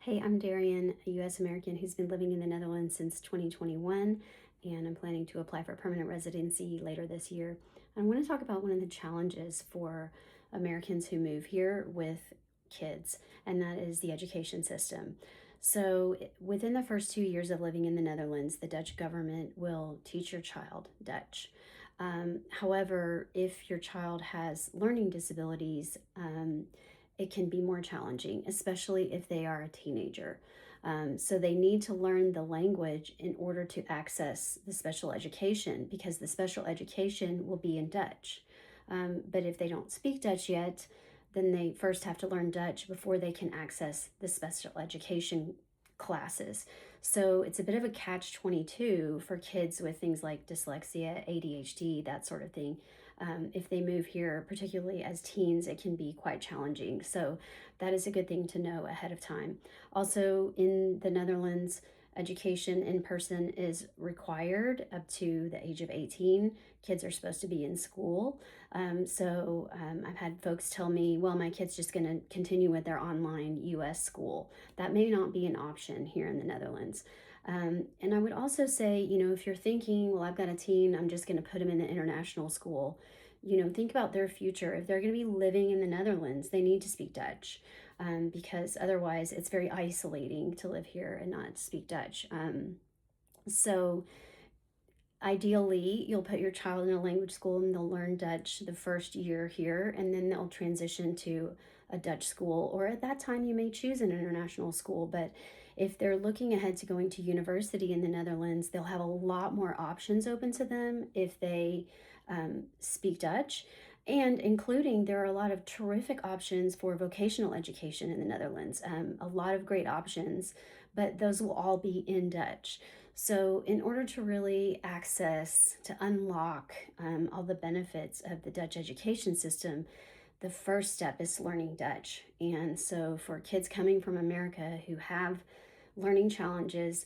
Hey, I'm Darian, a US American who's been living in the Netherlands since 2021, and I'm planning to apply for permanent residency later this year. I want to talk about one of the challenges for Americans who move here with kids, and that is the education system. So, within the first 2 years of living in the Netherlands, the Dutch government will teach your child Dutch. However, if your child has learning disabilities, it can be more challenging, especially if they are a teenager. So they need to learn the language in order to access the special education because the special education will be in Dutch. But if they don't speak Dutch yet, then they first have to learn Dutch before they can access the special education classes. So it's a bit of a catch 22 for kids with things like dyslexia, ADHD, that sort of thing. If they move here, particularly as teens, it can be quite challenging. So that is a good thing to know ahead of time. Also, in the Netherlands, education in person is required up to the age of 18. Kids are supposed to be in school. I've had folks tell me, well, my kid's just going to continue with their online US school. That may not be an option here in the Netherlands. And I would also say, if you're thinking, well, I've got a teen, I'm just going to put them in the international school, think about their future. If they're going to be living in the Netherlands, they need to speak Dutch because otherwise it's very isolating to live here and not speak Dutch. So ideally, you'll put your child in a language school and they'll learn Dutch the first year here, and then they'll transition to a Dutch school, or at that time, you may choose an international school. But if they're looking ahead to going to university in the Netherlands, they'll have a lot more options open to them if they speak Dutch. And including, there are a lot of terrific options for vocational education in the Netherlands, a lot of great options, but those will all be in Dutch. So, in order to really to unlock all the benefits of the Dutch education system, the first step is learning Dutch. And so, for kids coming from America who have learning challenges,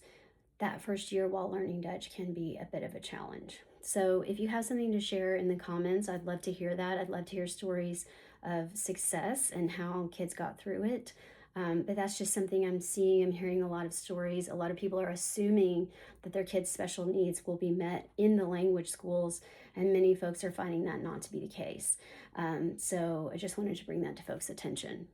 that first year while learning Dutch can be a bit of a challenge. So, if you have something to share in the comments, I'd love to hear that. I'd love to hear stories of success and how kids got through it. But that's just something I'm seeing. I'm hearing a lot of stories. A lot of people are assuming that their kids' special needs will be met in the language schools, and many folks are finding that not to be the case. So I just wanted to bring that to folks' attention.